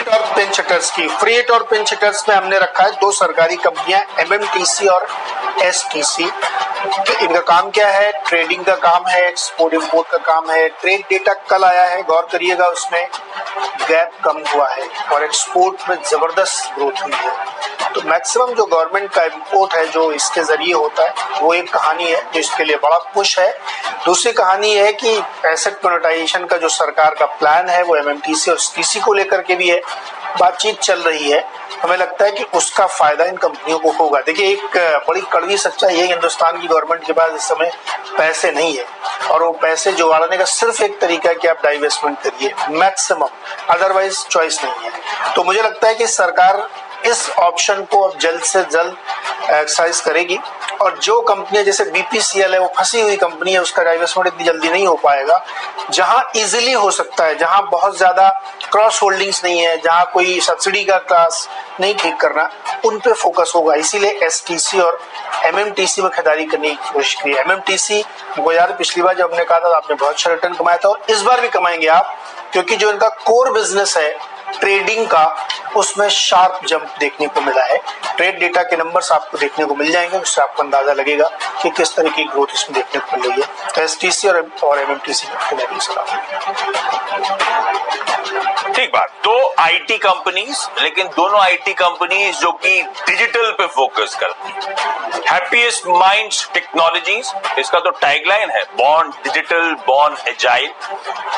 फ्रीट और pinch hitters की। फ्रीट और पिंच हिटर्स में हमने रखा है दो सरकारी कंपनियां, एमएमटीसी और एसटीसी। इनका काम क्या है? ट्रेडिंग का काम है, एक्सपोर्ट इंपोर्ट का काम है। ट्रेड डेटा कल आया है, गौर करिएगा, उसमें गैप कम हुआ है और एक्सपोर्ट में जबरदस्त ग्रोथ हुई है। तो मैक्सिमम जो गवर्नमेंट का इंपोर्ट है जो इसके जरिए होता है, वो एक कहानी है जो इसके लिए बड़ा पुश है। दूसरी कहानी है कि एसेट मोनेटाइजेशन का जो सरकार का प्लान है वो एमएमटीसी और एसटीसी को लेकर के भी है, बातचीत चल रही है। हमें लगता है कि उसका फायदा इन कंपनियों को होगा। देखिए, एक बड़ी कड़वी सच्चाई है, हिंदुस्तान की गवर्नमेंट के पास इस समय पैसे नहीं है और वो पैसे जुगाड़ने का सिर्फ एक तरीका है कि आप डाइवेस्टमेंट करिए मैक्सिमम, अदरवाइज चॉइस नहीं है। तो मुझे लगता है कि सरकार इस ऑप्शन को अब जल्द से जल्द एक्सरसाइज करेगी और जो कंपनियां जैसे बीपीसीएल है, वो फंसी हुई कंपनी है, उसका डाइवेस्टमेंट इतनी जल्दी नहीं हो पाएगा। जहां इजीली हो सकता है, जहां बहुत ज्यादा क्रॉस होल्डिंग्स नहीं है, जहां कोई सब्सिडी का क्लास नहीं ठीक करना, उन पे फोकस होगा। इसीलिए एसटीसी और एमएमटीसी में खरीदारी करने की कोशिश की है। एमएमटीसी वो यार पिछली बार जब हमने कहा था आपने बहुत अच्छा रिटर्न कमाया था और इस बार भी कमाएंगे आप, क्योंकि जो इनका कोर बिजनेस है ट्रेडिंग का, उसमें शार्प जंप देखने को मिला है। ट्रेड डेटा के नंबर्स आपको देखने को मिल जाएंगे, उससे आपको अंदाजा लगेगा कि किस तरह की ग्रोथ इसमें देखने को मिल रही है। तो एसटीसी और एमएमटीसी की सलाह। ठीक बात। दो आईटी कंपनीज, लेकिन दोनों आईटी कंपनीज जो कि डिजिटल पे फोकस करती। हैप्पीएस्ट माइंड्स टेक्नोलॉजीज, इसका तो टैगलाइन है, बॉर्न डिजिटल बॉर्न एजाइल।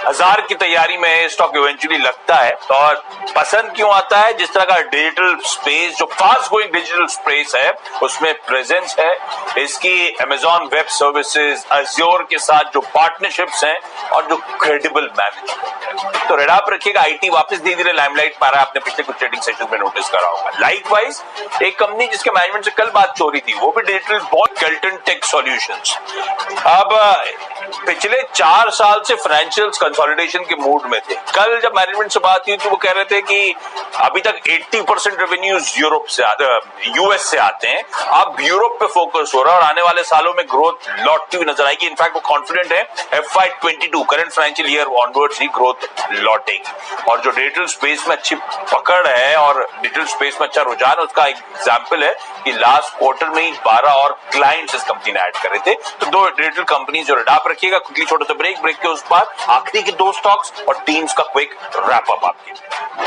1000 की तैयारी में स्टॉक इवेंचुअली लगता है और पसंद क्यों आता है? जिस तरह का डिजिटल स्पेस, जो फास्ट ग्रोइंग डिजिटल स्पेस है, उसमें प्रेजेंस है। इसकी अमेजॉन वेब सर्विसेज, अज्योर के साथ जो पार्टनरशिप्स हैं और जो क्रेडिबल मैनेजमेंट है। तो रेड आप रखिएगा, आईटी वापस धीरे धीरे लाइमलाइट पा रहा है, आपने पिछले कुछ ट्रेडिंग सेशन में नोटिस करा होगा। लाइकवाइज एक कंपनी जिसके मैनेजमेंट से कल बात हो रही थी, वो भी digital born, Kellton Tech Solutions. अब पिछले 4 साल से फाइनेंशियल्स कंसोलिडेशन के मूड में थे। कल जब मैनेजमेंट से बात हुई तो वो कह रहे थे कि अभी तक 80% रेवेन्यूज यूरोप से यूएस से आते हैं, अब यूरोप पे फोकस हो रहा है और आने वाले सालों में ग्रोथ लौटती हुई नजर आएगी। इनफैक्ट वो कॉन्फिडेंट है FY22 current financial year onwards ही ग्रोथ लौटेगी। और जो डिजिटल स्पेस में अच्छी पकड़ है और डिजिटल स्पेस में अच्छा रुझान, उसका एग्जाम्पल है कि लास्ट क्वार्टर में ही 12 और क्लाइंट्स इस कंपनी ने ऐड करे थे। तो दो डिजिटल कंपनी जो रेड आप रखिएगा। क्विकली छोटा सा ब्रेक के उस बाद आखिरी के 2 स्टॉक्स और टीम्स का क्विक रैप अप आपके।